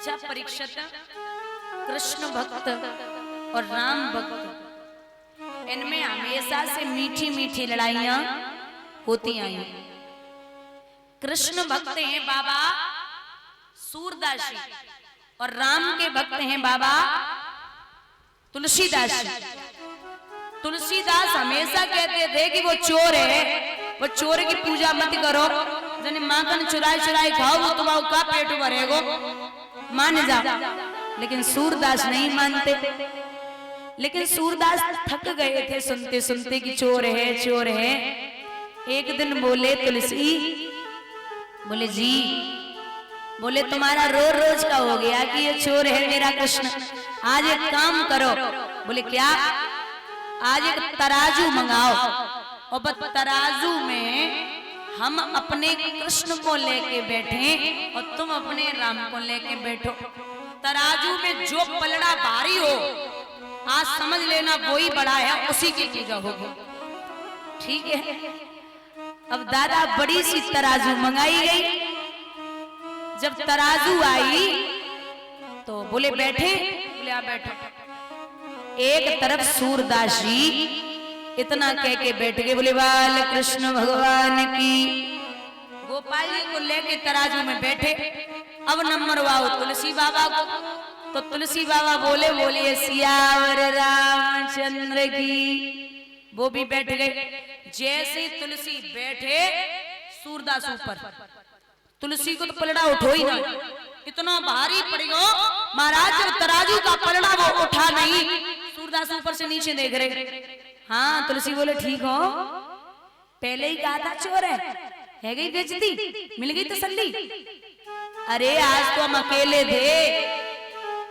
अच्छा परीक्षित, कृष्ण भक्त और राम भक्त इनमें हमेशा से मीठी मीठी लड़ाइयां होती आई। कृष्ण भक्त हैं बाबा सूरदास जी और राम के भक्त हैं बाबा तुलसीदास जी। तुलसीदास हमेशा कहते थे कि वो चोर है, वो चोर की पूजा मत करो, जने माखन चुराई चुराई खाओ वो तुम्हारा का पेट भरेगो, मान जाओ। लेकिन सूरदास नहीं मानते। लेकिन सूरदास थक गए थे सुनते सुनते कि चोर है चोर है। एक दिन बोले तुलसी, बोले जी, बोले तुम्हारा रोज रोज का हो गया कि ये चोर है मेरा कृष्ण, आज एक काम करो। बोले क्या? आज एक तराजू मंगाओ और बस तराजू में हम अपने कृष्ण को लेके बैठे और तुम अपने राम को लेके बैठो। तराजू में जो पलड़ा भारी हो आज समझ लेना वही बड़ा है, उसी की पूजा होगी। ठीक है। अब दादा बड़ी सी तराजू मंगाई गई। जब तराजू आई तो बोले बैठे, बोले आप बैठो। एक तरफ सूरदास जी इतना कह के बैठ गए, बोले बाल कृष्ण भगवान की। गोपाल जी को लेके तराजू में बैठे। अब नंबर वाओ तुलसी बाबा को, तो तुलसी बाबा बोले बोलिए सियावर रामचंद्र की। वो भी बैठ गए। जैसे तुलसी बैठे सूरदास ऊपर, तुलसी को तो पलड़ा उठो ही नहीं, इतना भारी पड़ गयो महाराज। जब तराजू का पलड़ा वो उठा नहीं, सूरदास ऊपर से नीचे देख रहे। हाँ तुलसी बोले ठीक हो, पहले ही कहा था चोर है गई बेइज्जती, मिल गई तसल्ली। अरे आज तो हम अकेले थे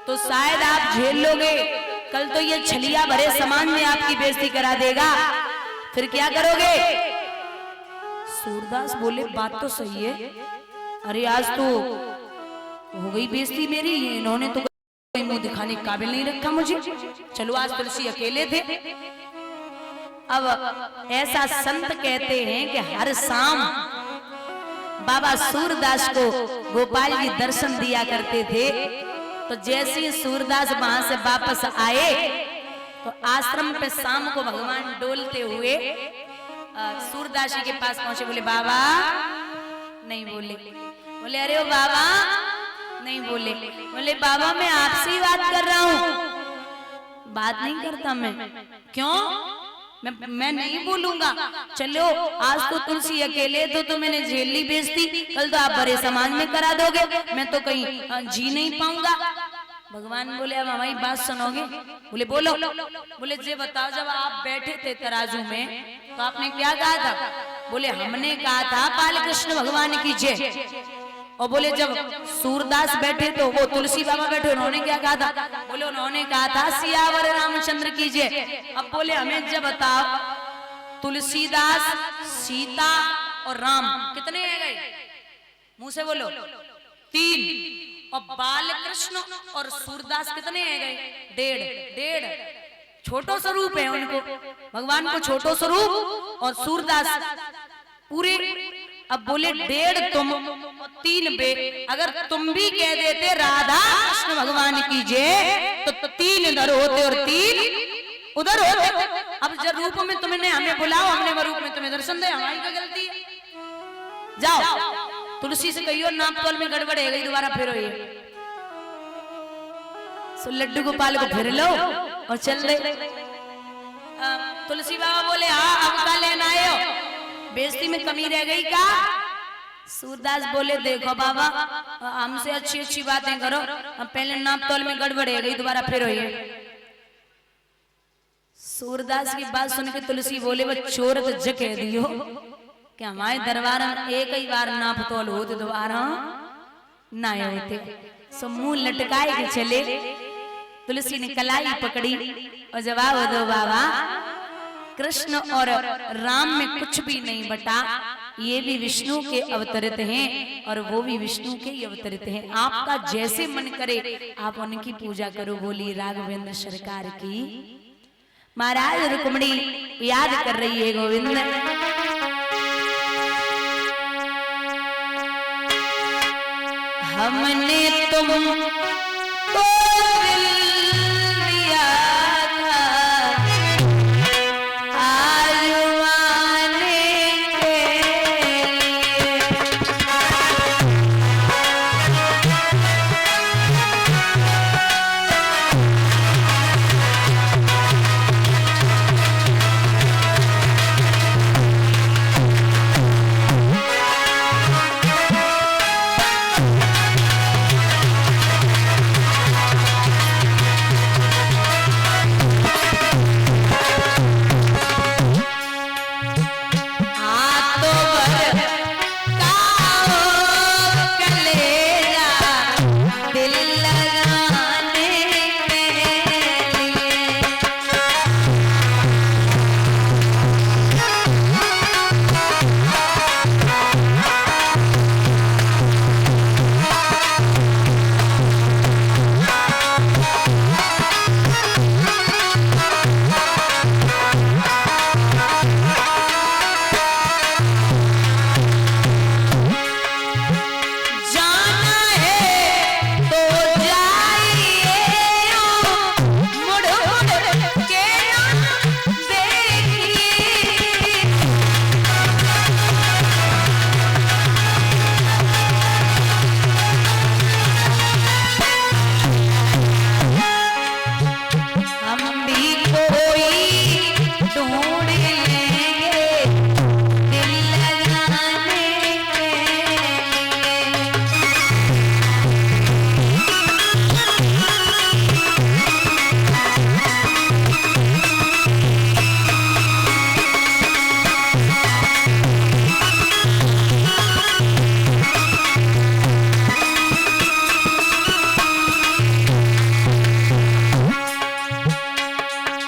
तो शायद आप झेल लोगे, कल तो ये छलिया भरे सामान में आपकी बेइज्जती करा देगा, फिर क्या करोगे? सूरदास बोले बात तो सही है, अरे आज तो हो गई बेइज्जती मेरी, इन्होंने तो मुंह दिखाने के काबिल नहीं रखा मुझे। चलो आज तुलसी अकेले थे। अब ऐसा संत कहते हैं कि हर शाम बाबा सूरदास को गोपाल जी दर्शन दिया करते थे। तो जैसे ही सूरदास वहां से वापस आए तो आश्रम पे शाम को भगवान डोलते हुए सूरदास जी के पास पहुंचे। बोले बाबा, नहीं बोले। बोले अरे ओ बाबा, नहीं बोले। बोले बाबा मैं आपसे ही बात कर रहा हूं। बात नहीं करता मैं, क्यों? मैं नहीं बोलूंगा। चलो आज तो तुलसी अकेले तो मैंने झेल ली बेइज्जती, कल तो आप बड़े समाज में करा दोगे, मैं तो कहीं जी नहीं पाऊंगा। भगवान बोले अब हमारी बात सुनोगे? बोले बोलो। बोले जे बताओ, जब आप बैठे थे तराजू में तो आपने क्या कहा था? बोले हमने कहा था बाल कृष्ण भगवान की जय। और बोले जब सूरदास बैठे तो वो तुलसी बाबा बैठे, उन्होंने क्या कहा था? बोले उन्होंने कहा था सियावर रामचंद्र की जय। अब बोले हमें जब बताओ, तुलसीदास, सीता और राम कितने आ गए? मुंह से बोलो। 3। और बाल कृष्ण और सूरदास कितने आ गए? 1.5। छोटो स्वरूप है उनको, भगवान को छोटो स्वरूप और सूरदास पूरे। अब बोले 1.5 तुम 3 बे। अगर तुम भी कह देते राधा कृष्ण भगवान की जय तो 3 इधर होते और 3 उधर होते। अब जब रूप में तुमने हमें बुलाओ, हमने वो रूप में तुम्हें दर्शन दे, हमारी क्या गलती है? जाओ तुलसी से कहियो नाप तोल में गड़बड़ है गई, दोबारा फिर ये सो लड्डू गोपाल को फिर लो और चल रहे। तुलसी बाबा बोले हाँ अब का लेना आए हो, बेइज्जती में कमी रह गई का? सूरदास बोले देखो बाबा हमसे अच्छी अच्छी बातें करो, पहले नाप तोल में गड़बड़ है गई, दोबारा फिर होइए। सूरदास की बात सुन के तुलसी बोले वो चोर तो ज कह दियो कि हमारे दरबार में एक ही बार नाप तोल होते, दोबारा ना होते। सो मुंह लटकाए के चले। तुलसी ने कलाई पकड़ी और जवाब दो बाबा, कृष्ण और राम में कुछ भी नहीं बटा, ये भी विष्णु के अवतरित हैं और वो भी विष्णु के ही अवतरित हैं। आपका जैसे मन करे आप उनकी पूजा करो। बोली राघवेंद्र सरकार की। महाराज रुक्मणी याद कर रही है गोविंद। हमने तुमको दिल दिया था आजमाने के लिए।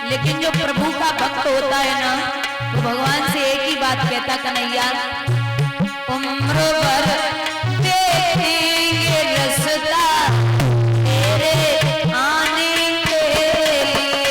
लेकिन जो प्रभु का भक्त होता है ना, वो भगवान से एक ही बात कहता, कन्हैया उम्र भर देखेंगे रसता तेरे आने के लिए।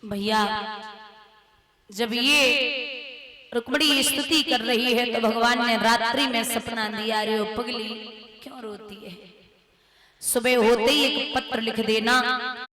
भैया जब ये रुक्मिणी स्तुति कर रही है तो भगवान ने रात्रि में सपना दिया, रे पगली क्यों रोती है, सुबह होते ही एक पत्र लिख देना।